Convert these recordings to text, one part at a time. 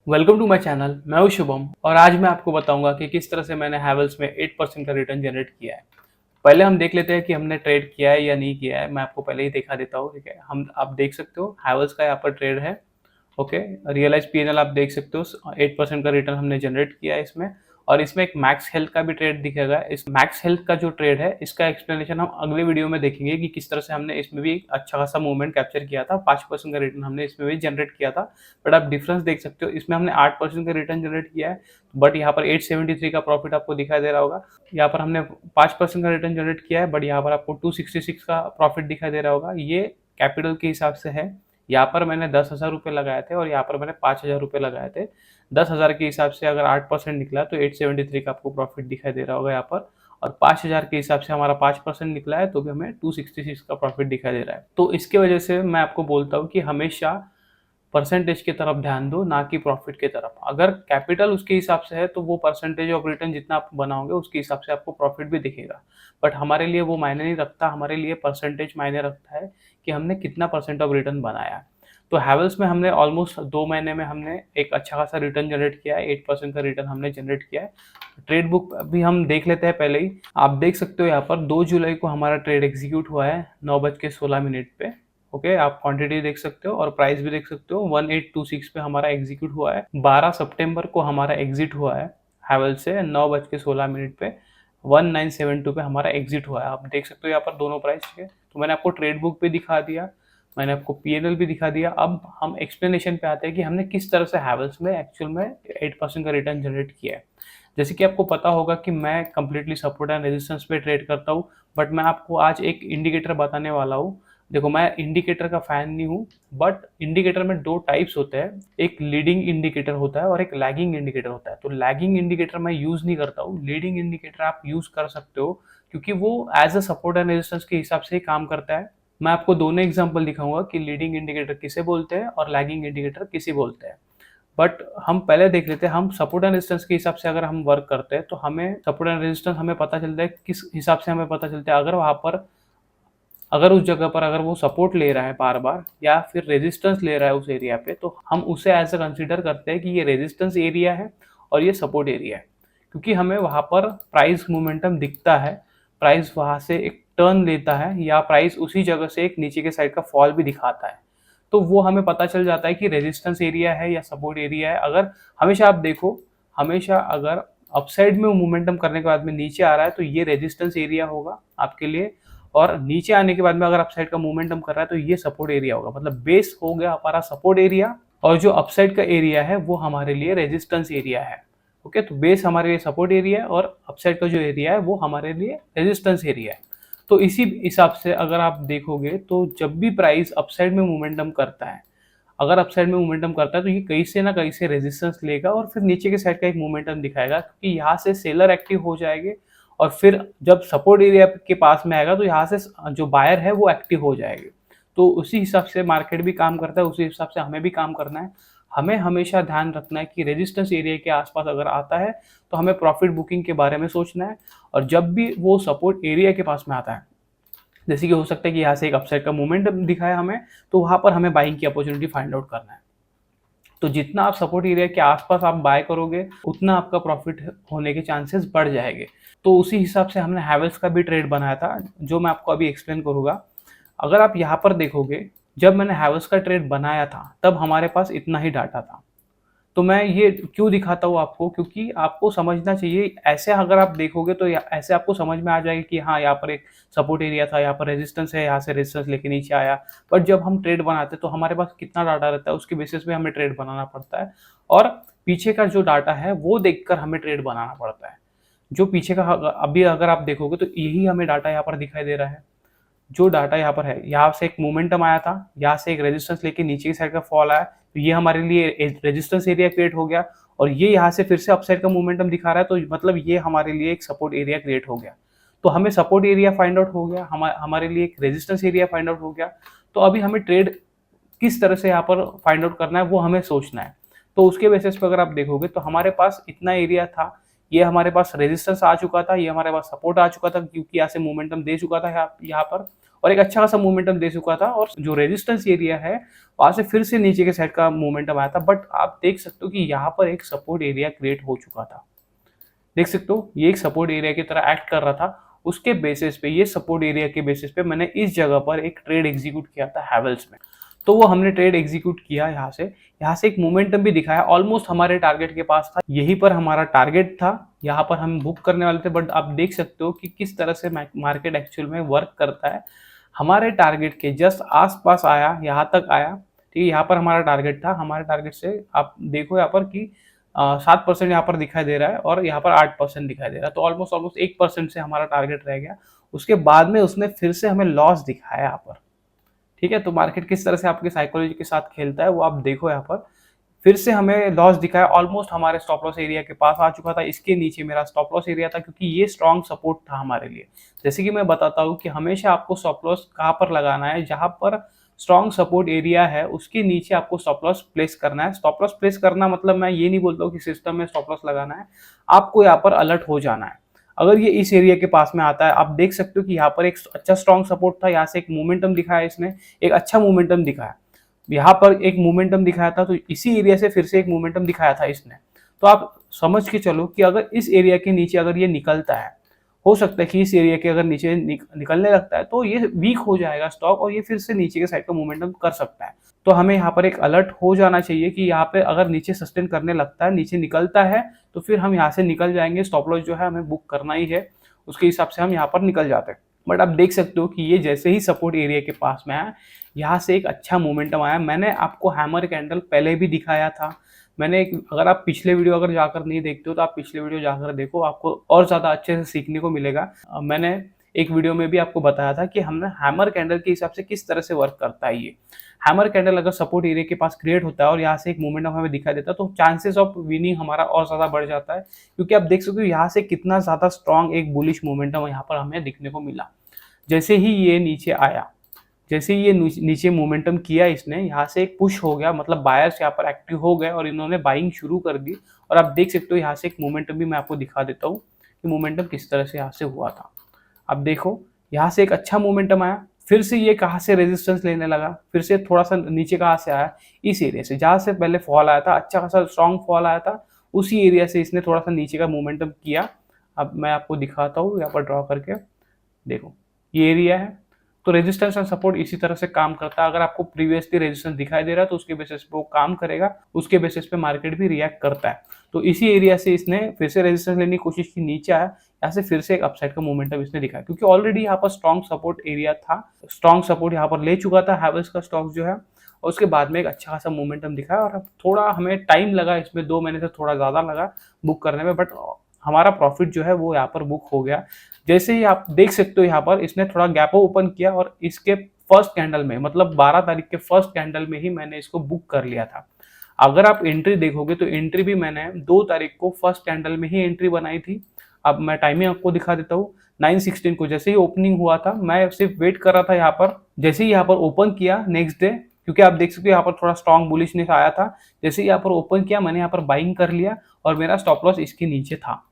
Welcome to my channel. मैं हूं शुभम और आज मैं आपको बताऊंगा कि किस तरह से मैंने हैवेल्स में 8% का रिटर्न जनरेट किया है। पहले हम देख लेते हैं कि हमने ट्रेड किया है या नहीं किया है। मैं आपको पहले ही दिखा देता हूँ। ठीक है, हम आप देख सकते हो हैवेल्स का यहाँ पर ट्रेड है। ओके, रियलाइज पीएनएल आप देख सकते हो, 8% का रिटर्न हमने जनरेट किया है इसमें। और इसमें एक मैक्स हेल्थ का भी ट्रेड दिखेगा। इस मैक्स हेल्थ का जो ट्रेड है इसका एक्सप्लेनेशन हम अगले वीडियो में देखेंगे कि किस तरह से हमने इसमें भी एक अच्छा खासा मूवमेंट कैप्चर किया था। 5% का रिटर्न हमने इसमें भी जनरेट किया था। बट आप डिफरेंस देख सकते हो, इसमें हमने 8% का रिटर्न जनरेट किया है, बट यहाँ पर 873 का प्रॉफिट आपको दिखाई दे रहा होगा। यहाँ पर हमने 5% का रिटर्न जनरेट किया है, बट यहाँ पर आपको 266 का प्रॉफिट दिखाई दे रहा होगा। ये कैपिटल के हिसाब से है। यहाँ पर मैंने 10,000 रुपये लगाए थे और यहाँ पर मैंने 5,000 रुपये लगाए थे। 10,000 के हिसाब से अगर 8% निकला तो 873 का आपको प्रॉफिट दिखाई दे रहा होगा यहाँ पर। और 5,000 के हिसाब से हमारा 5% निकला है तो भी हमें 266 का प्रॉफिट दिखाई दे रहा है। तो इसके वजह से मैं आपको बोलता हूँ कि हमेशा परसेंटेज की तरफ ध्यान दो, ना कि प्रॉफिट की तरफ। अगर कैपिटल उसके हिसाब से है तो वो परसेंटेज ऑफ रिटर्न जितना आप बनाओगे उसके हिसाब से आपको प्रॉफिट भी दिखेगा। बट हमारे लिए वो मायने नहीं रखता, हमारे लिए परसेंटेज मायने रखता है कि हमने कितना परसेंट ऑफ रिटर्न बनाया। तो हैवेल्स में हमने ऑलमोस्ट 2 महीने में हमने एक अच्छा खासा रिटर्न जनरेट किया है। 8% का रिटर्न हमने जनरेट किया है। ट्रेड बुक अभी हम देख लेते हैं पहले ही। आप देख सकते हो यहाँ पर 2 जुलाई को हमारा ट्रेड एग्जीक्यूट हुआ है 9:16 पे। ओके, आप क्वांटिटी देख सकते हो और प्राइस भी देख सकते हो। 1826 पे हमारा एग्जीक्यूट हुआ है। 12 सितंबर को हमारा एग्जिट हुआ है हैवेल्स से 9:16 पे। 1972 पे हमारा एग्जिट हुआ है। आप देख सकते हो यहाँ पर दोनों प्राइस के। तो मैंने आपको ट्रेड बुक भी दिखा दिया, मैंने आपको पीएनएल भी दिखा दिया। अब हम एक्सप्लेनेशन पे आते हैं कि हमने किस तरह से हैवेल्स में एक्चुअल में 8% का रिटर्न जनरेट किया है। जैसे कि आपको पता होगा कि मैं कंप्लीटली सपोर्ट एंड रेजिस्टेंस पे ट्रेड करता हूँ, बट मैं आपको आज एक इंडिकेटर बताने वाला हूँ। देखो, मैं इंडिकेटर का फैन नहीं हूँ, बट इंडिकेटर में 2 टाइप्स होते हैं। एक लीडिंग इंडिकेटर होता है और एक लैगिंग इंडिकेटर होता है। तो लैगिंग इंडिकेटर मैं यूज़ नहीं करता हूँ, लीडिंग इंडिकेटर आप यूज़ कर सकते हो, क्योंकि वो as a support and resistance के हिसाब से ही काम करता है। मैं आपको दोनों एग्जांपल दिखाऊंगा कि लीडिंग इंडिकेटर किसे बोलते हैं और लैगिंग इंडिकेटर किसे बोलते हैं। बट हम पहले देख लेते हैं, हम सपोर्ट एंड रेजिस्टेंस के हिसाब से अगर हम वर्क करते हैं तो हमें सपोर्ट एंड रेजिस्टेंस हमें पता चलता है किस हिसाब से हमें पता चलता है। अगर वहाँ पर अगर उस जगह पर अगर वो सपोर्ट ले रहा है बार बार या फिर रेजिस्टेंस ले रहा है उस एरिया पे, तो हम उसे एज अ कंसिडर करते हैं कि ये रेजिस्टेंस एरिया है और ये सपोर्ट एरिया है, क्योंकि हमें वहाँ पर प्राइस मोमेंटम दिखता है। प्राइस वहाँ से एक टर्न लेता है या प्राइस उसी जगह से एक नीचे के साइड का फॉल भी दिखाता है। तो वो हमें पता चल जाता है कि रेजिस्टेंस एरिया है या सपोर्ट एरिया है। अगर हमेशा आप देखो, हमेशा अगर अपसाइड में मोमेंटम करने के बाद में नीचे आ रहा है तो ये रेजिस्टेंस एरिया होगा आपके लिए, और नीचे आने के बाद में अगर अपसाइड का मोमेंटम कर रहा है तो ये सपोर्ट एरिया होगा। मतलब बेस हो गया हमारा सपोर्ट एरिया और जो अपसाइड का एरिया है वो हमारे लिए रेजिस्टेंस एरिया है। ओके, तो बेस हमारे लिए सपोर्ट एरिया है और अपसाइड का जो एरिया है वो हमारे लिए रेजिस्टेंस एरिया है। तो इसी हिसाब से अगर आप देखोगे तो जब भी प्राइस अपसाइड में मोमेंटम करता है, अगर अपसाइड में मोमेंटम करता है तो ये कहीं से ना कहीं से रेजिस्टेंस लेगा और फिर नीचे के साइड का एक मोमेंटम दिखाएगा, क्योंकि यहाँ से सेलर एक्टिव हो जाएंगे और फिर जब सपोर्ट एरिया के पास में आएगा तो यहाँ से जो बायर है वो एक्टिव हो जाएंगे। तो उसी हिसाब से मार्केट भी काम करता है, उसी हिसाब से हमें भी काम करना है। हमें हमेशा ध्यान रखना है कि रेजिस्टेंस एरिया के आसपास अगर आता है तो हमें प्रॉफिट बुकिंग के बारे में सोचना है। और जब भी वो सपोर्ट एरिया के पास में आता है, जैसे कि हो सकता है कि यहाँ से एक अपसाइड का मूवमेंट दिखाया हमें, तो वहाँ पर हमें बाइंग की अपॉर्चुनिटी फाइंड आउट करना है। तो जितना आप सपोर्ट एरिया के आसपास आप बाय करोगे उतना आपका प्रॉफिट होने के चांसेस बढ़ जाएंगे। तो उसी हिसाब से हमने हैवेल्स का भी ट्रेड बनाया था, जो मैं आपको अभी एक्सप्लेन करूँगा। अगर आप यहाँ पर देखोगे, जब मैंने हैवेल्स का ट्रेड बनाया था तब हमारे पास इतना ही डाटा था। तो मैं ये क्यों दिखाता हूँ आपको, क्योंकि आपको समझना चाहिए। ऐसे अगर आप देखोगे तो ऐसे आपको समझ में आ जाएगा कि हाँ, यहाँ पर एक सपोर्ट एरिया था, यहाँ पर रेजिस्टेंस है, यहाँ से रेजिस्टेंस लेके नीचे आया। बट जब हम ट्रेड बनाते हैं तो हमारे पास कितना डाटा रहता है उसके बेसिस पे हमें ट्रेड बनाना पड़ता है, और पीछे का जो डाटा है वो देखकर हमें ट्रेड बनाना पड़ता है। जो पीछे का अभी अगर आप देखोगे तो यही हमें डाटा यहाँ पर दिखाई दे रहा है। जो डाटा यहाँ पर है, यहाँ से एक मोमेंटम आया था, यहाँ से एक रेजिस्टेंस लेके नीचे की साइड का फॉल आया, तो ये हमारे लिए रेजिस्टेंस एरिया क्रिएट हो गया। और ये यहाँ से फिर से अपसाइड का मोमेंटम दिखा रहा है, तो मतलब ये हमारे लिए एक सपोर्ट एरिया क्रिएट हो गया। तो हमें सपोर्ट एरिया फाइंड आउट हो गया, हमारे लिए एक रेजिस्टेंस एरिया फाइंड आउट हो गया। तो अभी हमें ट्रेड किस तरह से यहाँ पर फाइंड आउट करना है वो हमें सोचना है। तो उसके बेसिस पर अगर आप देखोगे तो हमारे पास इतना एरिया था, ये हमारे पास रेजिस्टेंस आ चुका था, ये हमारे पास सपोर्ट आ चुका था, क्योंकि यहाँ से मोमेंटम दे चुका था यहाँ पर। और एक अच्छा खासा मोमेंटम दे चुका था और जो रेजिस्टेंस एरिया है वहां से फिर से नीचे के साइड का मोमेंटम आया था। बट आप देख सकते हो कि यहाँ पर एक सपोर्ट एरिया क्रिएट हो चुका था। देख सकते हो ये एक सपोर्ट एरिया की तरह एक्ट कर रहा था। उसके बेसिस पे, ये सपोर्ट एरिया के बेसिस पे मैंने इस जगह पर एक ट्रेड एग्जीक्यूट किया था हैवेल्स में। तो वो हमने ट्रेड एग्जीक्यूट किया यहाँ से एक मोमेंटम भी दिखाया, ऑलमोस्ट हमारे टारगेट के पास था। यहीं पर हमारा टारगेट था, यहाँ पर हम बुक करने वाले थे। बट आप देख सकते हो कि किस तरह से मार्केट एक्चुअल में वर्क करता है। हमारे टारगेट के जस्ट आसपास आया, यहाँ तक आया, ठीक है। यहाँ पर हमारा टारगेट था, हमारे टारगेट से आप देखो यहाँ पर कि 7% यहाँ पर दिखाई दे रहा है और यहाँ पर 8% दिखाई दे रहा है। तो ऑलमोस्ट 1% से हमारा टारगेट रह गया। उसके बाद में उसने फिर से हमें लॉस दिखाया यहाँ पर, ठीक है। तो मार्केट किस तरह से आपकी साइकोलॉजी के साथ खेलता है वो आप देखो। यहाँ पर फिर से हमें लॉस दिखाया, ऑलमोस्ट हमारे स्टॉप लॉस एरिया के पास आ चुका था। इसके नीचे मेरा स्टॉप लॉस एरिया था, क्योंकि ये स्ट्रॉन्ग सपोर्ट था हमारे लिए। जैसे कि मैं बताता हूँ कि हमेशा आपको स्टॉप लॉस कहाँ पर लगाना है, जहां पर स्ट्रॉन्ग सपोर्ट एरिया है उसके नीचे आपको स्टॉप लॉस प्लेस करना है। स्टॉप लॉस प्लेस करना मतलब मैं ये नहीं बोलता हूँ कि सिस्टम में स्टॉप लॉस लगाना है, आपको यहाँ पर अलर्ट हो जाना है। अगर ये इस एरिया के पास में आता है, आप देख सकते हो कि यहाँ पर एक अच्छा स्ट्रॉन्ग सपोर्ट था, यहाँ से एक मोमेंटम दिखाया, इसने एक अच्छा मोमेंटम दिखाया। यहाँ पर एक मोमेंटम दिखाया था, तो इसी एरिया से फिर से एक मोमेंटम दिखाया था इसने। तो आप समझ के चलो कि अगर इस एरिया के नीचे अगर ये निकलता है, हो सकता है कि इस एरिया के अगर नीचे निकलने लगता है तो ये वीक हो जाएगा स्टॉक और ये फिर से नीचे के साइड का मोमेंटम कर सकता है। तो हमें यहाँ पर एक अलर्ट हो जाना चाहिए कि यहाँ पे अगर नीचे सस्टेन करने लगता है, नीचे निकलता है, तो फिर हम यहाँ से निकल जाएंगे। स्टॉप लॉस जो है हमें बुक करना ही है, उसके हिसाब से हम यहाँ पर निकल जाते हैं। बट आप देख सकते हो कि ये जैसे ही सपोर्ट एरिया के पास में आया, यहाँ से एक अच्छा मोमेंटम आया। मैंने आपको हैमर कैंडल पहले भी दिखाया था। अगर आप पिछले वीडियो अगर जाकर नहीं देखते हो तो आप पिछले वीडियो जाकर देखो, आपको और ज़्यादा अच्छे से सीखने को मिलेगा। मैंने एक वीडियो में भी आपको बताया था कि हमने हैमर कैंडल के हिसाब से किस तरह से वर्क करता है। ये हैमर कैंडल अगर सपोर्ट एरिया के पास क्रिएट होता है और यहाँ से एक मोमेंटम हमें दिखाई देता है, तो चांसेस ऑफ विनिंग हमारा और ज़्यादा बढ़ जाता है। क्योंकि आप देख सकते हो यहाँ से कितना ज़्यादा स्ट्रॉन्ग एक बुलिश मोमेंटम यहाँ पर हमें दिखने को मिला। जैसे ही ये नीचे आया, जैसे ये नीचे मोमेंटम किया इसने, यहाँ से एक पुश हो गया, मतलब बायर्स यहाँ पर एक्टिव हो गए और इन्होंने बाइंग शुरू कर दी। और आप देख सकते हो यहाँ से एक मोमेंटम भी मैं आपको दिखा देता हूँ कि मोमेंटम किस तरह से यहाँ से हुआ था। अब देखो यहाँ से एक अच्छा मोमेंटम आया, फिर से ये कहाँ से रेजिस्टेंस लेने लगा, फिर से थोड़ा सा नीचे कहाँ से आया, इस एरिया से, जहाँ से पहले फॉल आया था, अच्छा खासा स्ट्रॉन्ग फॉल आया था, उसी एरिया से इसने थोड़ा सा नीचे का मोमेंटम किया। अब मैं आपको दिखाता हूँ यहाँ पर ड्रॉ करके, देखो ये एरिया है। तो रेजिस्टेंस एंड सपोर्ट इसी तरह से काम करता है। अगर आपको प्रीवियसली रेजिस्टेंस दिखाई दे रहा है तो उसके बेसिस पे वो काम करेगा, उसके बेसिस पे मार्केट भी रिएक्ट करता है। तो इसी एरिया से इसने फिर से रेजिस्टेंस लेने की कोशिश की, नीचे आया, यहाँ से फिर से एक अपसाइड का मोमेंटम इसने दिखाया, क्योंकि ऑलरेडी यहाँ पर स्ट्रॉन्ग सपोर्ट एरिया था, स्ट्रॉन्ग सपोर्ट यहाँ पर ले चुका था हैवेल्स का स्टॉक जो है। और उसके बाद में एक अच्छा खासा मोमेंटम दिखाया और थोड़ा हमें टाइम लगा इसमें, 2 महीने से थोड़ा ज़्यादा लगा बुक करने में, बट हमारा प्रॉफिट जो है वो यहाँ पर बुक हो गया। जैसे ही आप देख सकते हो यहाँ पर इसने थोड़ा गैप ओपन किया और इसके फर्स्ट कैंडल में, मतलब 12 तारीख के फर्स्ट कैंडल में ही मैंने इसको बुक कर लिया था। अगर आप एंट्री देखोगे तो एंट्री भी मैंने 2 तारीख को फर्स्ट कैंडल में ही एंट्री बनाई थी। अब मैं टाइमिंग आपको दिखा देता हूँ। 9:16 को जैसे ही ओपनिंग हुआ था, मैं सिर्फ वेट कर रहा था यहाँ पर। जैसे ही यहाँ पर ओपन किया नेक्स्ट डे, क्योंकि आप देख सकते हो यहाँ पर थोड़ा स्ट्रॉन्ग बुलिशनेस आया था, जैसे ही यहाँ पर ओपन किया मैंने यहाँ पर बाइंग कर लिया और मेरा स्टॉप लॉस इसके नीचे था।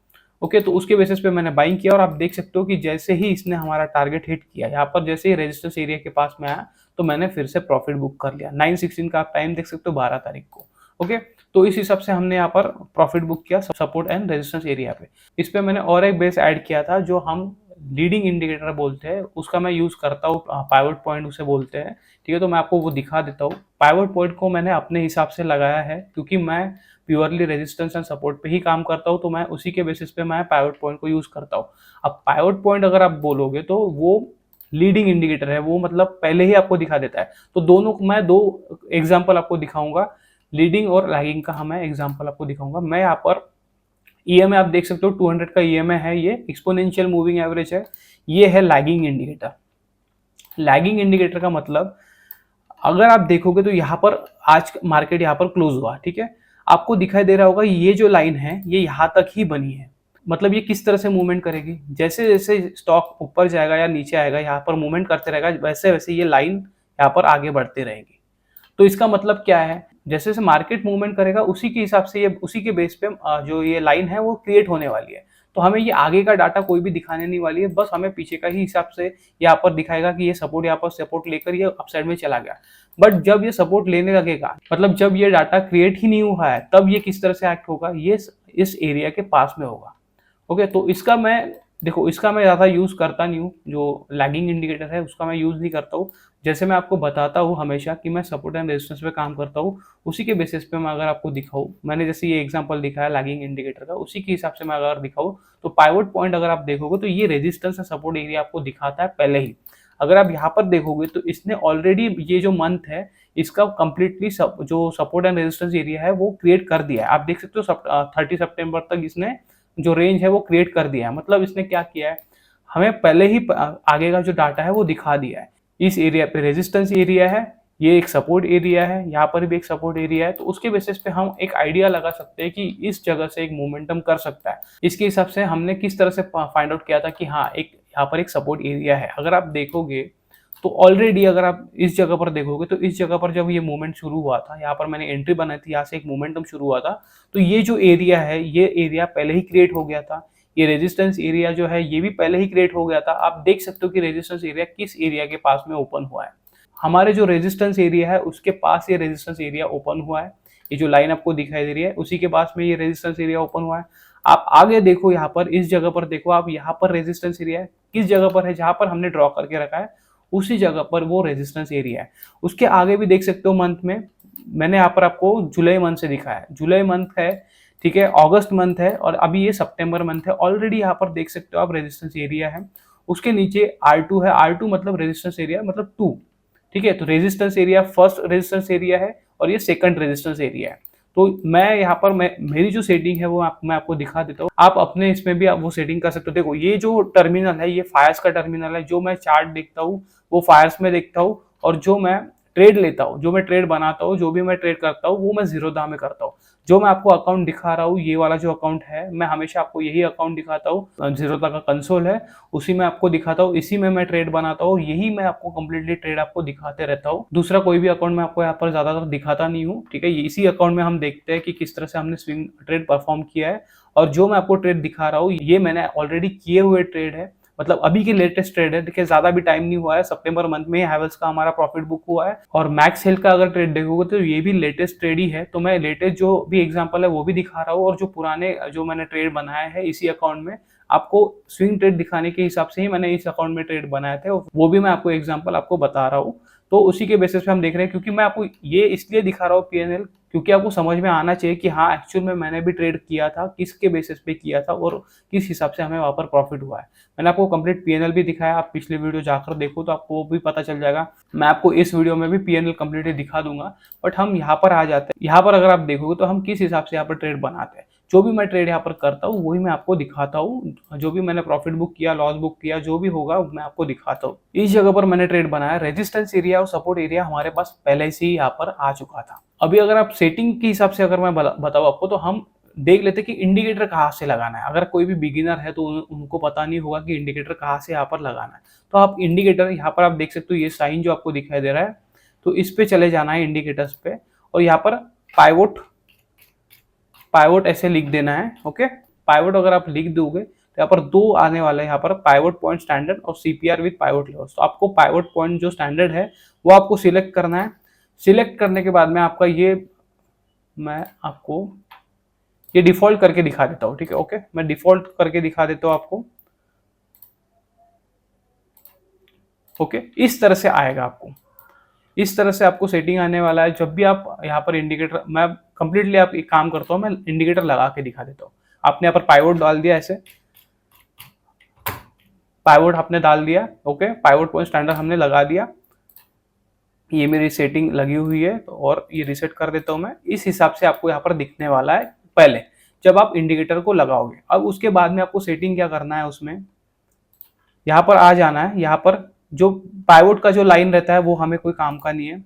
ओके, तो उसके बेसिस पे मैंने बाइंग किया और आप देख सकते हो कि जैसे ही इसने हमारा टारगेट हिट किया, यहाँ पर जैसे ही रेजिस्टेंस एरिया के पास में आया, तो मैंने फिर से प्रॉफिट बुक कर लिया। 9:16 का आप टाइम देख सकते हो, 12 तारीख को। ओके, तो इस हिसाब से हमने यहाँ पर प्रॉफिट बुक किया सपोर्ट एंड रेजिस्टेंस एरिया पे। इस पे मैंने और एक बेस ऐड किया था जो हम लीडिंग इंडिकेटर बोलते हैं, उसका मैं यूज करता हूँ, पाइवट पॉइंट उसे बोलते हैं, ठीक है। तो मैं आपको वो दिखा देता हूँ। पाइवट पॉइंट को मैंने अपने हिसाब से लगाया है, क्योंकि मैं प्योरली रेजिस्टेंस एंड सपोर्ट पे ही काम करता हूँ, तो मैं उसी के बेसिस पे मैं पाइवट पॉइंट को यूज करता हूँ। अब पाइवट पॉइंट अगर आप बोलोगे तो वो लीडिंग इंडिकेटर है, वो मतलब पहले ही आपको दिखा देता है। तो दोनों मैं 2 एग्जांपल आपको दिखाऊंगा, लीडिंग और लैगिंग का मैं एग्जांपल आपको दिखाऊंगा। मैं यहाँ पर ईएमए आप देख सकते हो 200 का ईएमए है, ये एक्सपोनेंशियल मूविंग एवरेज है। ये है लैगिंग इंडिकेटर। लैगिंग इंडिकेटर का मतलब अगर आप देखोगे तो यहाँ पर आज मार्केट यहाँ पर क्लोज हुआ, ठीक है, आपको दिखाई दे रहा होगा ये जो लाइन है ये यहाँ तक ही बनी है। मतलब ये किस तरह से मूवमेंट करेगी, जैसे जैसे स्टॉक ऊपर जाएगा या नीचे आएगा यहाँ पर मूवमेंट करते रहेगा, वैसे वैसे ये लाइन यहाँ पर आगे बढ़ते रहेगी। तो इसका मतलब क्या है, जैसे जैसे मार्केट मूवमेंट करेगा उसी के हिसाब से ये, उसी के बेस पे जो ये लाइन है वो क्रिएट होने वाली है। तो हमें ये आगे का डाटा कोई भी दिखाने नहीं वाली है, बस हमें पीछे का ही हिसाब से यहाँ पर दिखाएगा कि ये सपोर्ट यहाँ पर सपोर्ट लेकर ये अपसाइड में चला गया। बट जब ये सपोर्ट लेने लगेगा, मतलब जब ये डाटा क्रिएट ही नहीं हुआ है, तब ये किस तरह से एक्ट होगा, ये इस एरिया के पास में होगा। ओके, तो इसका मैं देखो, इसका मैं ज़्यादा यूज़ करता नहीं हूँ, जो लैगिंग इंडिकेटर है उसका मैं यूज़ नहीं करता हूँ। जैसे मैं आपको बताता हूँ हमेशा कि मैं सपोर्ट एंड रेजिस्टेंस पे काम करता हूँ, उसी के बेसिस पे मैं अगर आपको दिखाऊँ, मैंने जैसे ये एग्जांपल दिखाया लैगिंग इंडिकेटर का, उसी के हिसाब से मैं अगर दिखाऊँ, तो पाइवट पॉइंट अगर आप देखोगे तो ये रेजिस्टेंस और सपोर्ट एरिया आपको दिखाता है पहले ही। अगर आप यहाँ पर देखोगे तो इसने ऑलरेडी ये जो मंथ है इसका कंप्लीटली जो सपोर्ट एंड रेजिस्टेंस एरिया है वो क्रिएट कर दिया है। आप देख सकते हो 30 सितंबर तक इसने जो रेंज है वो क्रिएट कर दिया है। मतलब इसने क्या किया है, हमें पहले ही आगे का जो डाटा है वो दिखा दिया है। इस एरिया पे रेजिस्टेंस एरिया है, ये एक सपोर्ट एरिया है, यहाँ पर भी एक सपोर्ट एरिया है, तो उसके बेसिस पे हम एक आइडिया लगा सकते हैं कि इस जगह से एक मोमेंटम कर सकता है। इसके हिसाब से हमने किस तरह से फाइंड आउट किया था कि हाँ, एक यहाँ पर एक सपोर्ट एरिया है। अगर आप देखोगे तो ऑलरेडी अगर आप इस जगह पर देखोगे तो इस जगह पर जब ये मूवमेंट शुरू हुआ था, यहाँ पर मैंने एंट्री बनाई थी, यहाँ से एक मोमेंटम शुरू हुआ था, तो ये जो एरिया है ये एरिया पहले ही क्रिएट हो गया था। ये रेजिस्टेंस एरिया जो है ये भी पहले ही क्रिएट हो गया था। आप देख सकते हो कि रेजिस्टेंस एरिया किस एरिया के पास में ओपन हुआ है। हमारे जो रेजिस्टेंस एरिया है उसके पास ये रेजिस्टेंस एरिया ओपन हुआ है। ये जो लाइन आपको दिखाई दे रही है उसी के पास में ये रेजिस्टेंस एरिया ओपन हुआ है। आप आगे देखो, यहाँ पर इस जगह पर देखो, आप यहाँ पर रेजिस्टेंस एरिया है किस जगह पर है, जहां पर हमने ड्रॉ करके रखा है उसी जगह पर वो रेजिस्टेंस एरिया है। उसके आगे भी देख सकते हो मंथ में, मैंने यहाँ पर आपको जुलाई मंथ से दिखाया है, जुलाई मंथ है, ठीक है, अगस्त मंथ है और अभी ये सितंबर मंथ है। ऑलरेडी यहाँ पर देख सकते हो आप रेजिस्टेंस एरिया है, उसके नीचे R2 है, R2 मतलब रेजिस्टेंस एरिया मतलब 2, ठीक है। तो resistance area first resistance area है और ये सेकंड रेजिस्टेंस एरिया है। तो मैं यहाँ पर मेरी जो सेटिंग है वो मैं आपको दिखा देता हूँ, आप अपने इसमें भी आप वो सेटिंग कर सकते हो। देखो ये जो टर्मिनल है ये फायर्स का टर्मिनल है, जो मैं चार्ट देखता हूँ वो फायर्स में देखता हूँ, और जो मैं ट्रेड लेता हूँ, जो मैं ट्रेड बनाता हूँ, जो भी मैं ट्रेड करता हूँ वो मैं जीरोधा में करता हूँ। जो मैं आपको अकाउंट दिखा रहा हूँ ये वाला जो अकाउंट है, मैं हमेशा आपको यही अकाउंट दिखाता हूँ, जीरोधा का कंसोल है उसी में आपको दिखाता हूँ, इसी में मैं ट्रेड बनाता हूँ, यही मैं आपको कंप्लीटली ट्रेड आपको दिखाते रहता हूँ। दूसरा कोई भी अकाउंट मैं आपको यहाँ पर ज्यादातर दिखाता नहीं हूँ, ठीक है। इसी अकाउंट में हम देखते हैं कि किस तरह से हमने स्विंग ट्रेड परफॉर्म किया है, और जो मैं आपको ट्रेड दिखा रहा हूँ ये मैंने ऑलरेडी किए हुए ट्रेड है, मतलब अभी के लेटेस्ट ट्रेड है। देखिए ज्यादा भी टाइम नहीं हुआ है, सितंबर मंथ में हैवेल्स का हमारा प्रॉफिट बुक हुआ है। और मैक्स हेल्थ का अगर ट्रेड देखोगे तो ये भी लेटेस्ट ट्रेड ही है, तो मैं लेटेस्ट जो भी एग्जांपल है वो भी दिखा रहा हूँ, और जो पुराने जो मैंने ट्रेड बनाए हैं इसी अकाउंट में आपको स्विंग ट्रेड दिखाने के हिसाब से ही मैंने इस अकाउंट में ट्रेड बनाए थे, वो भी मैं आपको एग्जाम्पल आपको बता रहा हूँ। तो उसी के बेसिस पे हम देख रहे हैं, क्योंकि मैं आपको ये इसलिए दिखा रहा हूँ PNL, क्योंकि आपको समझ में आना चाहिए कि हाँ एक्चुअल में मैंने भी ट्रेड किया था, किसके बेसिस पे किया था और किस हिसाब से हमें वहां पर प्रॉफिट हुआ है। मैंने आपको कंप्लीट PNL भी दिखाया, आप पिछले वीडियो जाकर देखो तो आपको वो भी पता चल जाएगा। मैं आपको इस वीडियो में भी PNL कंप्लीटली दिखा दूंगा। बट हम यहाँ पर आ जाते हैं, यहाँ पर अगर आप देखोगे तो हम किस हिसाब से यहाँ पर ट्रेड बनाते हैं, जो भी मैं ट्रेड यहाँ पर करता हूँ वही मैं आपको दिखाता हूँ, जो भी मैंने प्रॉफिट बुक किया, लॉस बुक किया, जो भी होगा मैं आपको दिखाता हूँ। इस जगह पर मैंने ट्रेड बनाया, रेजिस्टेंस एरिया और सपोर्ट एरिया हमारे पास पहले से ही यहाँ पर आ चुका था। अभी अगर आप सेटिंग के हिसाब से अगर मैं बताऊँ आपको, तो हम देख लेते कि इंडिकेटर कहाँ से लगाना है। अगर कोई भी बिगिनर है तो उनको पता नहीं होगा कि इंडिकेटर कहाँ से यहाँ पर लगाना है, तो आप इंडिकेटर यहाँ पर आप देख सकते हो, ये साइन जो आपको दिखाई दे रहा है, तो इस पे चले जाना है इंडिकेटर्स पे, और यहाँ पर पाइवोट ऐसे लिख देना है। ओके, पाइवोट अगर आप लिख दोगे तो यहाँ पर दो आने वाले हैं, यहाँ पर पाइवोट पॉइंट स्टैंडर्ड और CPR विद पाइवोट लेवल्स। तो आपको पाइवोट पॉइंट जो स्टैंडर्ड है वो आपको सिलेक्ट करना है। सिलेक्ट करने के बाद में आपका ये, मैं आपको ये डिफॉल्ट करके दिखा देता हूँ, ठीक है। ओके, मैं डिफॉल्ट करके दिखा देता हूँ आपको। ओके, इस तरह से आएगा आपको, इस तरह से आपको सेटिंग आने वाला है। जब भी आप यहाँ पर इंडिकेटर, मैं कंप्लीटली आप एक काम करता हूँ, मैं इंडिकेटर लगा के दिखा देता हूँ। आपने यहाँ पर पाइवोट डाल दिया, ऐसे पाइवोट आपने डाल दिया। ओके, पाइवोट पॉइंट स्टैंडर्ड हमने लगा दिया, ये मेरी सेटिंग लगी हुई है, और ये रिसेट कर देता हूँ मैं। इस हिसाब से आपको यहाँ पर दिखने वाला है पहले जब आप इंडिकेटर को लगाओगे। अब उसके बाद में आपको सेटिंग क्या करना है, उसमें यहाँ पर आ जाना है। यहाँ पर जो पाइवोट का जो लाइन रहता है वो हमें कोई काम का नहीं है।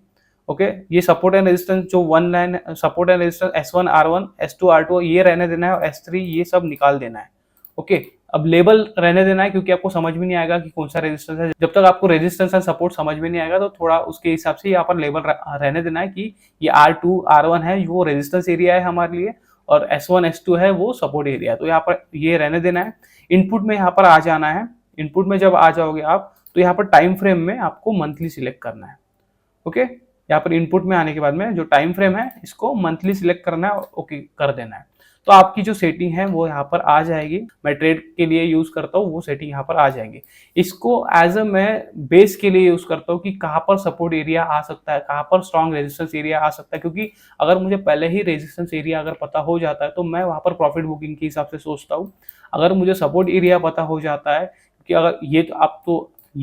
ओके, ये सपोर्ट एंड रेजिस्टेंस जो one line support and resistance S1 R1 S2 R2 ये रहने देना है, और S3 ये सब निकाल देना है। ओके, अब लेबल रहने देना है, क्योंकि आपको समझ में नहीं आएगा कि कौन सा रेजिस्टेंस है। जब तक आपको रेजिस्टेंस एंड सपोर्ट समझ में नहीं आएगा तो थोड़ा उसके हिसाब से यहाँ पर लेबल रहने देना है कि ये R2 R1 है, वो रेजिस्टेंस एरिया है हमारे लिए, और S1 S2 है वो सपोर्ट एरिया। तो यहाँ पर ये रहने देना है। इनपुट में यहाँ पर आ जाना है। इनपुट में जब आ जाओगे आप तो यहाँ पर टाइम फ्रेम में आपको मंथली सिलेक्ट करना है। ओके, यहाँ पर इनपुट में आने के बाद में जो टाइम फ्रेम है इसको मंथली सिलेक्ट करना है, ओके कर देना है। तो आपकी जो सेटिंग है वो यहाँ पर आ जाएगी। मैं ट्रेड के लिए यूज करता हूँ वो सेटिंग यहाँ पर आ जाएंगी। इसको एज अ मैं बेस के लिए यूज करता हूँ कि कहाँ पर सपोर्ट एरिया आ सकता है, कहाँ पर स्ट्रॉन्ग रेजिस्टेंस एरिया आ सकता है, क्योंकि अगर मुझे पहले ही रेजिस्टेंस एरिया अगर पता हो जाता है तो मैं वहाँ पर प्रॉफिट बुकिंग के हिसाब से सोचता हूँ। अगर मुझे सपोर्ट एरिया पता हो जाता है कि अगर ये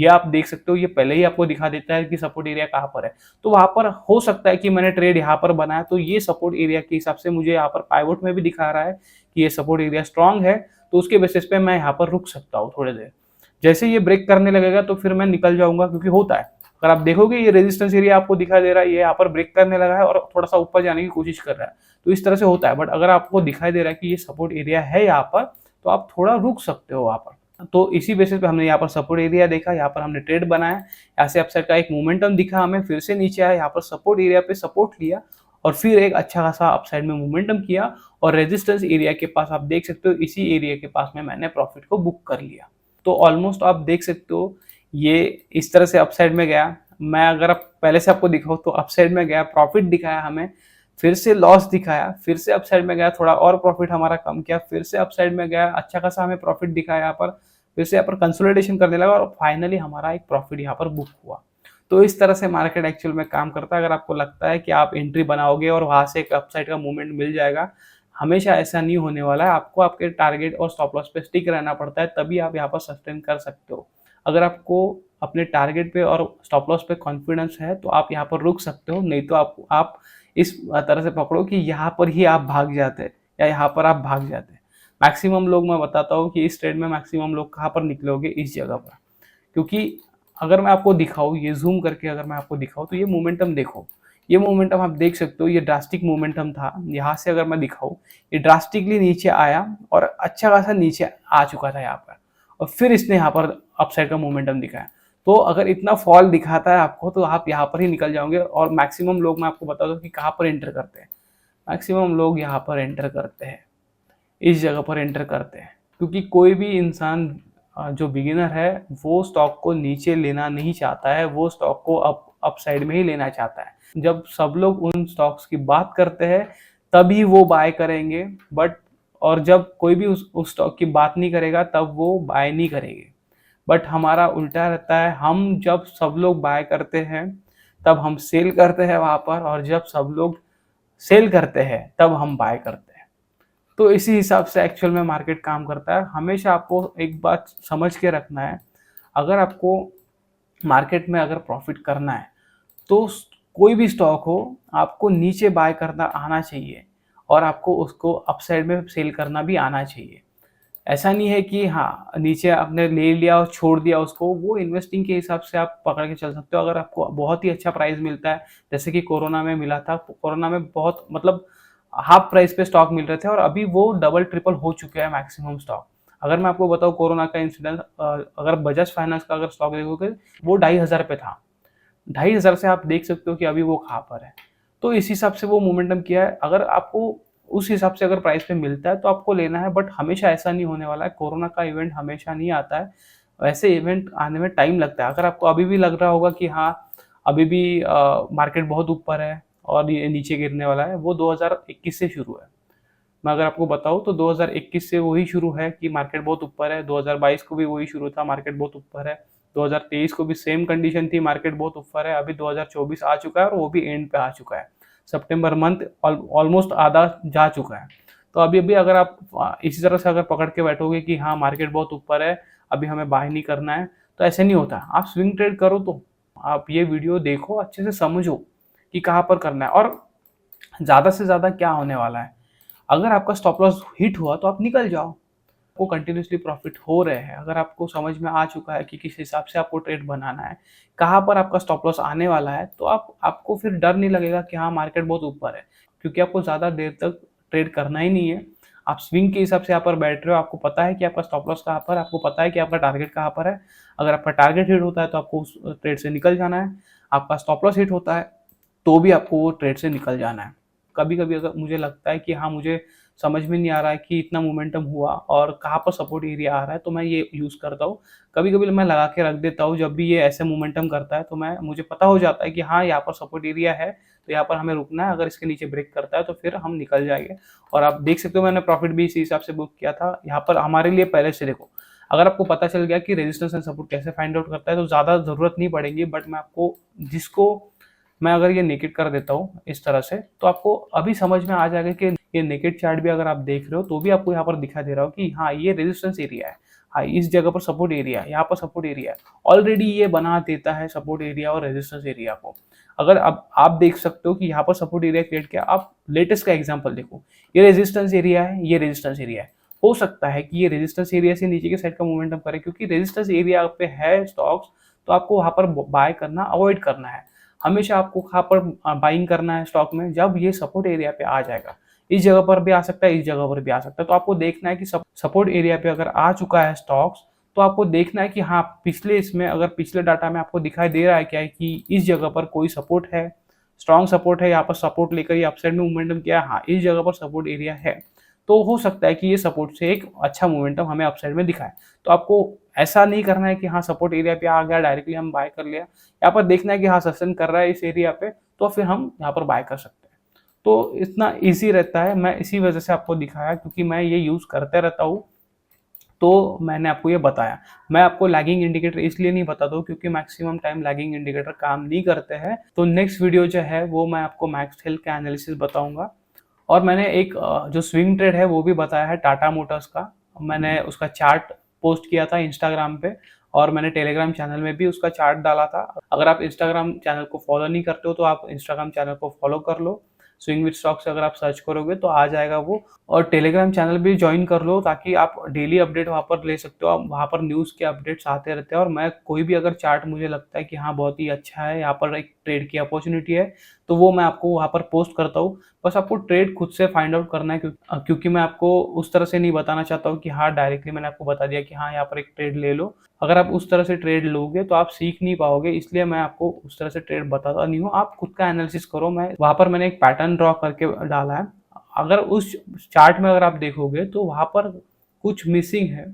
आप देख सकते हो, ये पहले ही आपको दिखा देता है कि सपोर्ट एरिया कहाँ पर है, तो वहां पर हो सकता है कि मैंने ट्रेड यहाँ पर बनाया तो ये सपोर्ट एरिया के हिसाब से मुझे यहाँ पर पाइवोट में भी दिखा रहा है कि ये सपोर्ट एरिया स्ट्रांग है, तो उसके बेसिस पे मैं यहाँ पर रुक सकता हूँ थोड़ी देर। जैसे ये ब्रेक करने लगेगा तो फिर मैं निकल जाऊंगा, क्योंकि होता है अगर आप देखोगे ये रेजिस्टेंस एरिया आपको दिखा दे रहा है, ये यहाँ पर ब्रेक करने लगा है और थोड़ा सा ऊपर जाने की कोशिश कर रहा है, तो इस तरह से होता है। बट अगर आपको दिखाई दे रहा है कि ये सपोर्ट एरिया है यहाँ पर, तो आप थोड़ा रुक सकते हो वहां पर। तो इसी बेसिस पे हमने यहाँ पर सपोर्ट एरिया देखा, यहाँ पर हमने ट्रेड बनाया, यहाँ से अपसाइड का एक मोमेंटम दिखा हमें, फिर से नीचे आया, यहाँ पर सपोर्ट एरिया पे सपोर्ट लिया और फिर एक अच्छा खासा अपसाइड में मोमेंटम किया और रेजिस्टेंस एरिया के पास आप देख सकते हो इसी एरिया के पास में मैंने प्रॉफिट को बुक कर लिया। तो ऑलमोस्ट आप देख सकते हो ये इस तरह से अपसाइड में गया। मैं अगर आप पहले से आपको दिखाऊं तो अपसाइड में गया, प्रॉफिट दिखाया हमें, फिर से लॉस दिखाया, फिर से अपसाइड में गया, थोड़ा और प्रॉफिट हमारा कम किया, फिर से अपसाइड में गया, अच्छा खासा हमें प्रॉफिट दिखाया यहाँ पर, फिर से यहाँ पर कंसोलिडेशन करने लगा और फाइनली हमारा एक प्रॉफिट यहाँ पर बुक हुआ। तो इस तरह से मार्केट एक्चुअल में काम करता है। अगर आपको लगता है कि आप एंट्री बनाओगे और वहां से एक अपसाइड का मूवमेंट मिल जाएगा, हमेशा ऐसा नहीं होने वाला है। आपको आपके टारगेट और स्टॉप लॉस पे स्टिक रहना पड़ता है, तभी आप यहाँ पर सस्टेन कर सकते हो। अगर आपको अपने टारगेट पे और स्टॉप लॉस पे कॉन्फिडेंस है तो आप यहाँ पर रुक सकते हो, नहीं तो आप इस तरह से पकड़ो कि यहाँ पर ही आप भाग जाते या यहाँ पर आप भाग जाते। मैक्सिमम लोग, मैं बताता हूँ कि इस ट्रेड में मैक्सिमम लोग कहाँ पर निकलोगे, इस जगह पर। क्योंकि अगर मैं आपको दिखाऊँ, ये जूम करके अगर मैं आपको दिखाऊँ तो ये मोमेंटम देखो, ये मोमेंटम आप देख सकते हो, ये ड्रास्टिक मोमेंटम था। यहाँ से अगर मैं दिखाऊँ, ये ड्रास्टिकली नीचे आया और अच्छा खासा नीचे आ चुका था यहाँ पर, और फिर इसने यहाँ पर अपसाइड का मोमेंटम दिखाया। तो अगर इतना फॉल दिखाता है आपको तो आप यहाँ पर ही निकल जाओगे। और मैक्सिमम लोग, मैं आपको बता दूं कि कहाँ पर एंटर करते हैं, मैक्सिमम लोग यहाँ पर एंटर करते हैं, इस जगह पर एंटर करते हैं। क्योंकि कोई भी इंसान जो बिगिनर है वो स्टॉक को नीचे लेना नहीं चाहता है, वो स्टॉक को अप साइड में ही लेना चाहता है। जब सब लोग उन स्टॉक्स की बात करते हैं तभी वो बाय करेंगे, बट और जब कोई भी उस स्टॉक की बात नहीं करेगा तब वो बाय नहीं करेंगे। बट हमारा उल्टा रहता है, हम जब सब लोग बाय करते हैं तब हम सेल करते हैं वहां पर, और जब सब लोग सेल करते हैं तब हम बाय करते हैं। तो इसी हिसाब से एक्चुअल में मार्केट काम करता है। हमेशा आपको एक बात समझ के रखना है, अगर आपको मार्केट में अगर प्रॉफिट करना है तो कोई भी स्टॉक हो, आपको नीचे बाय करना आना चाहिए और आपको उसको अपसाइड में सेल करना भी आना चाहिए। ऐसा नहीं है कि हाँ नीचे आपने ले लिया और छोड़ दिया उसको, वो इन्वेस्टिंग के हिसाब से आप पकड़ के चल सकते हो। अगर आपको बहुत ही अच्छा प्राइस मिलता है, जैसे कि कोरोना में मिला था, कोरोना में बहुत मतलब हाफ प्राइस पे स्टॉक मिल रहे थे और अभी वो डबल ट्रिपल हो चुके हैं मैक्सिमम स्टॉक। अगर मैं आपको बताऊं कोरोना का इंसिडेंट, अगर बजाज फाइनेंस का अगर स्टॉक देखोगे वो 2,500 पे था, 2,500 से आप देख सकते हो कि अभी वो कहाँ पर है। तो इस हिसाब से वो मोमेंटम किया है। अगर आपको उस हिसाब से अगर प्राइस पे मिलता है तो आपको लेना है, बट हमेशा ऐसा नहीं होने वाला है। कोरोना का इवेंट हमेशा नहीं आता है, वैसे इवेंट आने में टाइम लगता है। अगर आपको अभी भी लग रहा होगा कि हाँ अभी भी मार्केट बहुत ऊपर है और ये नीचे गिरने वाला है, वो 2021 से शुरू है। मैं अगर आपको बताऊं तो 2021 से वही शुरू है कि मार्केट बहुत ऊपर है, 2022 को भी वही शुरू था, मार्केट बहुत ऊपर है, 2023 को भी सेम कंडीशन थी, मार्केट बहुत ऊपर है। अभी 2024 आ चुका है और वो भी एंड पे आ चुका है, सितंबर मंथ ऑलमोस्ट आधा जा चुका है। तो अभी अभी अगर आप इसी तरह से अगर पकड़ के बैठोगे कि हाँ मार्केट बहुत ऊपर है, अभी हमें बाय नहीं करना है, तो ऐसे नहीं होता। आप स्विंग ट्रेड करो तो आप ये वीडियो देखो, अच्छे से समझो कि कहाँ पर करना है और ज़्यादा से ज़्यादा क्या होने वाला है। अगर आपका स्टॉप लॉस हिट हुआ तो आप निकल जाओ, आपको कंटिन्यूसली प्रॉफिट हो रहे हैं। अगर आपको समझ में आ चुका है कि किस हिसाब से आपको ट्रेड बनाना है, कहाँ पर आपका स्टॉप लॉस आने वाला है, तो आपको फिर डर नहीं लगेगा कि हाँ मार्केट बहुत ऊपर है, क्योंकि आपको ज़्यादा देर तक ट्रेड करना ही नहीं है। आप स्विंग के हिसाब से यहाँ पर बैठ रहे हो, आपको पता है कि आपका स्टॉप लॉस कहाँ पर है, आपको पता है कि आपका टारगेट कहाँ पर है। अगर आपका टारगेट हिट होता है तो आपको उस ट्रेड से निकल जाना है, आपका स्टॉप लॉस हिट होता है तो भी आपको वो ट्रेड से निकल जाना है। कभी कभी अगर मुझे लगता है कि हाँ मुझे समझ में नहीं आ रहा है कि इतना मोमेंटम हुआ और कहाँ पर सपोर्ट एरिया आ रहा है, तो मैं ये यूज़ करता हूँ। कभी-कभी मैं लगा के रख देता हूँ, जब भी ये ऐसे मोमेंटम करता है तो मुझे पता हो जाता है कि हाँ, यहाँ पर सपोर्ट एरिया है, तो यहाँ पर हमें रुकना है, अगर इसके नीचे ब्रेक करता है तो फिर हम निकल जाएँगे। और आप देख सकते हो मैंने प्रॉफिट भी इसी हिसाब से बुक किया था। यहाँ पर हमारे लिए पहले से देखो, अगर आपको पता चल गया कि रेजिस्टेंस एंड सपोर्ट कैसे फाइंड आउट करता है तो ज़्यादा ज़रूरत नहीं पड़ेगी, बट मैं आपको जिसको मैं अगर ये नेकेड कर देता हूँ इस तरह से, तो आपको अभी समझ में आ जाएगा कि ये नेकेड चार्ट भी अगर आप देख रहे हो तो भी आपको यहाँ पर दिखाई दे रहा हो कि हाँ, ये रेजिस्टेंस एरिया है, हाँ, इस जगह पर सपोर्ट एरिया है, यहाँ पर सपोर्ट एरिया है। ऑलरेडी ये बना देता है सपोर्ट एरिया और रेजिस्टेंस एरिया को। अगर अब आप देख सकते हो कि यहाँ पर सपोर्ट एरिया क्रिएट किया, आप लेटेस्ट का एग्जाम्पल देखो, ये रेजिस्टेंस एरिया है, ये रेजिस्टेंस एरिया है। हो सकता है कि ये रेजिस्टेंस एरिया से नीचे के साइड का मोमेंटम करे, क्योंकि रेजिस्टेंस एरिया पे है स्टॉक्स, तो आपको वहाँ पर बाय करना अवॉइड करना है। हमेशा आपको कहाँ पर बाइंग करना है स्टॉक में, जब ये सपोर्ट एरिया पे आ जाएगा। इस जगह पर भी आ सकता है, इस जगह पर भी आ सकता है, तो आपको देखना है कि सपोर्ट एरिया पे अगर आ चुका है स्टॉक्स, तो आपको देखना है कि हाँ, पिछले डाटा में आपको दिखाई दे रहा है क्या है कि इस जगह पर कोई सपोर्ट है, स्ट्रॉन्ग सपोर्ट है, यहाँ पर सपोर्ट लेकर ये अपसाइड में मूवमेंटम किया है, हाँ, इस जगह पर सपोर्ट एरिया है, तो हो सकता है कि ये सपोर्ट से एक अच्छा मोमेंटम हमें अपसाइड में दिखाए। तो आपको ऐसा नहीं करना है कि हाँ, सपोर्ट एरिया पे आ गया डायरेक्टली हम बाय कर लिया। यहाँ पर देखना है कि हाँ, सस्टेन कर रहा है इस एरिया पे, तो फिर हम यहाँ पर बाय कर सकते हैं। तो इतना ईज़ी रहता है, मैं इसी वजह से आपको दिखाया, क्योंकि मैं ये यूज़ करते रहता हूँ, तो मैंने आपको ये बताया। मैं आपको लैगिंग इंडिकेटर इसलिए नहीं बताता हूँ क्योंकि मैक्सिमम टाइम लैगिंग इंडिकेटर काम नहीं करते हैं। तो नेक्स्ट वीडियो जो है वो मैं आपको मैक्स हेल्थ का एनालिसिस बताऊँगा। और मैंने एक जो स्विंग ट्रेड है वो भी बताया है टाटा मोटर्स का। मैंने उसका चार्ट पोस्ट किया था इंस्टाग्राम पे, और मैंने टेलीग्राम चैनल में भी उसका चार्ट डाला था। अगर आप इंस्टाग्राम चैनल को फॉलो नहीं करते हो तो आप इंस्टाग्राम चैनल को फॉलो कर लो। स्विंग विद स्टॉक से अगर आप सर्च करोगे तो आ जाएगा वो। और टेलीग्राम चैनल भी ज्वाइन कर लो, ताकि आप डेली अपडेट वहाँ पर ले सकते हो। आप वहाँ पर न्यूज़ के अपडेट्स आते रहते हैं, और मैं कोई भी अगर चार्ट मुझे लगता है कि हाँ, बहुत ही अच्छा है, यहाँ पर एक ट्रेड की अपॉर्चुनिटी है, तो वो मैं आपको वहाँ पर पोस्ट करता हूँ। बस आपको ट्रेड खुद से फाइंड आउट करना है, क्योंकि मैं आपको उस तरह से नहीं बताना चाहता हूँ कि हाँ, डायरेक्टली मैंने आपको बता दिया कि हाँ, यहाँ पर एक ट्रेड ले लो। अगर आप उस तरह से ट्रेड लोगे तो आप सीख नहीं पाओगे, इसलिए मैं आपको उस तरह से ट्रेड बताता नहीं हूँ। आप खुद का एनालिसिस करो। वहाँ पर मैंने एक पैटर्न ड्रॉ करके डाला है। अगर उस चार्ट में अगर आप देखोगे तो वहाँ पर कुछ मिसिंग है,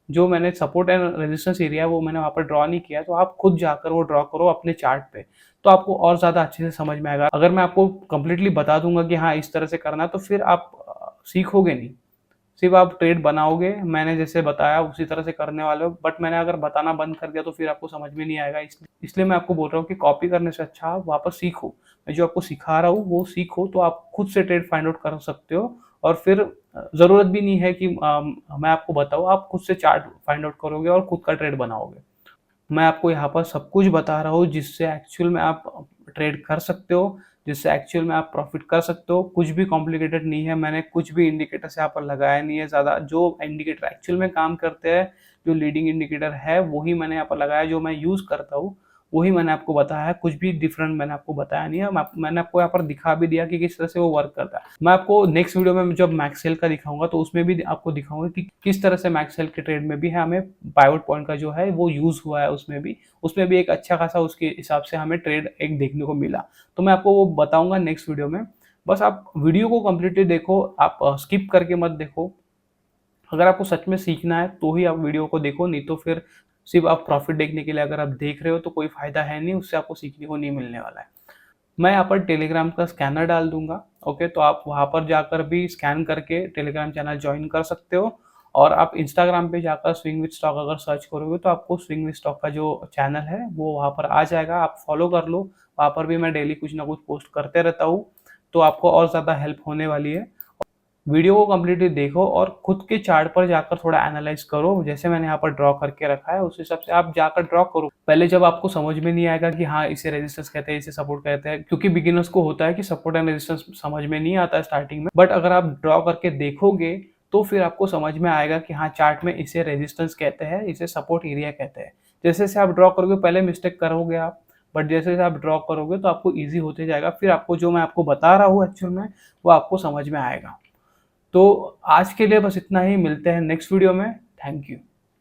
जो मैंने सपोर्ट एंड रेजिस्टेंस एरिया है वो मैंने वहाँ पर ड्रॉ नहीं किया, तो आप खुद जाकर वो ड्रॉ करो अपने चार्ट पे, तो आपको और ज़्यादा अच्छे से समझ में आएगा। अगर मैं आपको कंप्लीटली बता दूंगा कि हाँ, इस तरह से करना है, तो फिर आप सीखोगे नहीं, सिर्फ आप ट्रेड बनाओगे, मैंने जैसे बताया उसी तरह से करने वाले हो। बट मैंने अगर बताना बंद कर दिया तो फिर आपको समझ में नहीं आएगा, इसलिए मैं आपको बोल रहा हूँ कि कॉपी करने से अच्छा आप वापस सीखो। मैं जो आपको सिखा रहा हूँ वो सीखो, तो आप खुद से ट्रेड फाइंड आउट कर सकते हो। और फिर ज़रूरत भी नहीं है कि मैं आपको बताऊँ, आप खुद से चार्ट फाइंड आउट करोगे और खुद का ट्रेड बनाओगे। मैं आपको यहाँ पर सब कुछ बता रहा हूँ जिससे एक्चुअल में आप ट्रेड कर सकते हो, जिससे एक्चुअल में आप प्रॉफिट कर सकते हो। कुछ भी कॉम्प्लिकेटेड नहीं है, मैंने कुछ भी इंडिकेटर्स यहाँ पर लगाया नहीं है ज़्यादा। जो इंडिकेटर एक्चुअल में काम करते हैं, जो लीडिंग इंडिकेटर है, वही मैंने यहाँ पर लगाया, जो मैं यूज़ करता हूँ वही मैंने आपको बताया है। कुछ भी डिफरेंट मैंने आपको बताया नहीं है। मैंने आपको यहाँ पर दिखा भी दिया कि किस तरह से वो वर्क करता है। मैं आपको नेक्स्ट वीडियो में जब मैक्सवेल का दिखाऊंगा तो उसमें भी आपको दिखाऊंगा कि किस तरह से मैक्सवेल के ट्रेड में भी है हमें पाइवट पॉइंट का जो है वो यूज़ हुआ है। उसमें भी एक अच्छा खासा उसके हिसाब से हमें ट्रेड एक देखने को मिला, तो मैं आपको वो बताऊंगा नेक्स्ट वीडियो में। बस आप वीडियो को कम्प्लीटली देखो, आप स्किप करके मत देखो। अगर आपको सच में सीखना है तो ही आप वीडियो को देखो, नहीं तो फिर सिर्फ आप प्रॉफिट देखने के लिए अगर आप देख रहे हो तो कोई फ़ायदा है नहीं, उससे आपको सीखने को नहीं मिलने वाला है। मैं यहाँ पर टेलीग्राम का स्कैनर डाल दूंगा, ओके, तो आप वहाँ पर जाकर भी स्कैन करके टेलीग्राम चैनल ज्वाइन कर सकते हो। और आप इंस्टाग्राम पे जाकर स्विंग विद स्टॉक अगर सर्च करोगे तो आपको स्विंग विद स्टॉक का जो चैनल है वो वहाँ पर आ जाएगा, आप फॉलो कर लो। वहाँ पर भी मैं डेली कुछ ना कुछ पोस्ट करते रहता हूँ, तो आपको और ज़्यादा हेल्प होने वाली है। वीडियो को कम्प्लीटली देखो और खुद के चार्ट पर जाकर थोड़ा एनालाइज करो, जैसे मैंने यहाँ पर ड्रॉ करके रखा है उस हिसाब से आप जाकर ड्रॉ करो। पहले जब आपको समझ में नहीं आएगा कि हाँ, इसे रेजिस्टेंस कहते हैं, इसे सपोर्ट कहते हैं, क्योंकि बिगिनर्स को होता है कि सपोर्ट एंड रेजिस्टेंस समझ में नहीं आता है स्टार्टिंग में, बट अगर आप ड्रॉ करके देखोगे तो फिर आपको समझ में आएगा कि हाँ, चार्ट में इसे रेजिस्टेंस कहते हैं, इसे सपोर्ट एरिया कहते हैं। जैसे जैसे आप ड्रॉ करोगे, पहले मिस्टेक करोगे आप, बट जैसे जैसे आप ड्रॉ करोगे तो आपको ईजी होते जाएगा, फिर आपको जो मैं आपको बता रहा हूँ एक्चुअल में वो आपको समझ में आएगा। तो आज के लिए बस इतना ही, मिलते हैं नेक्स्ट वीडियो में। Thank you.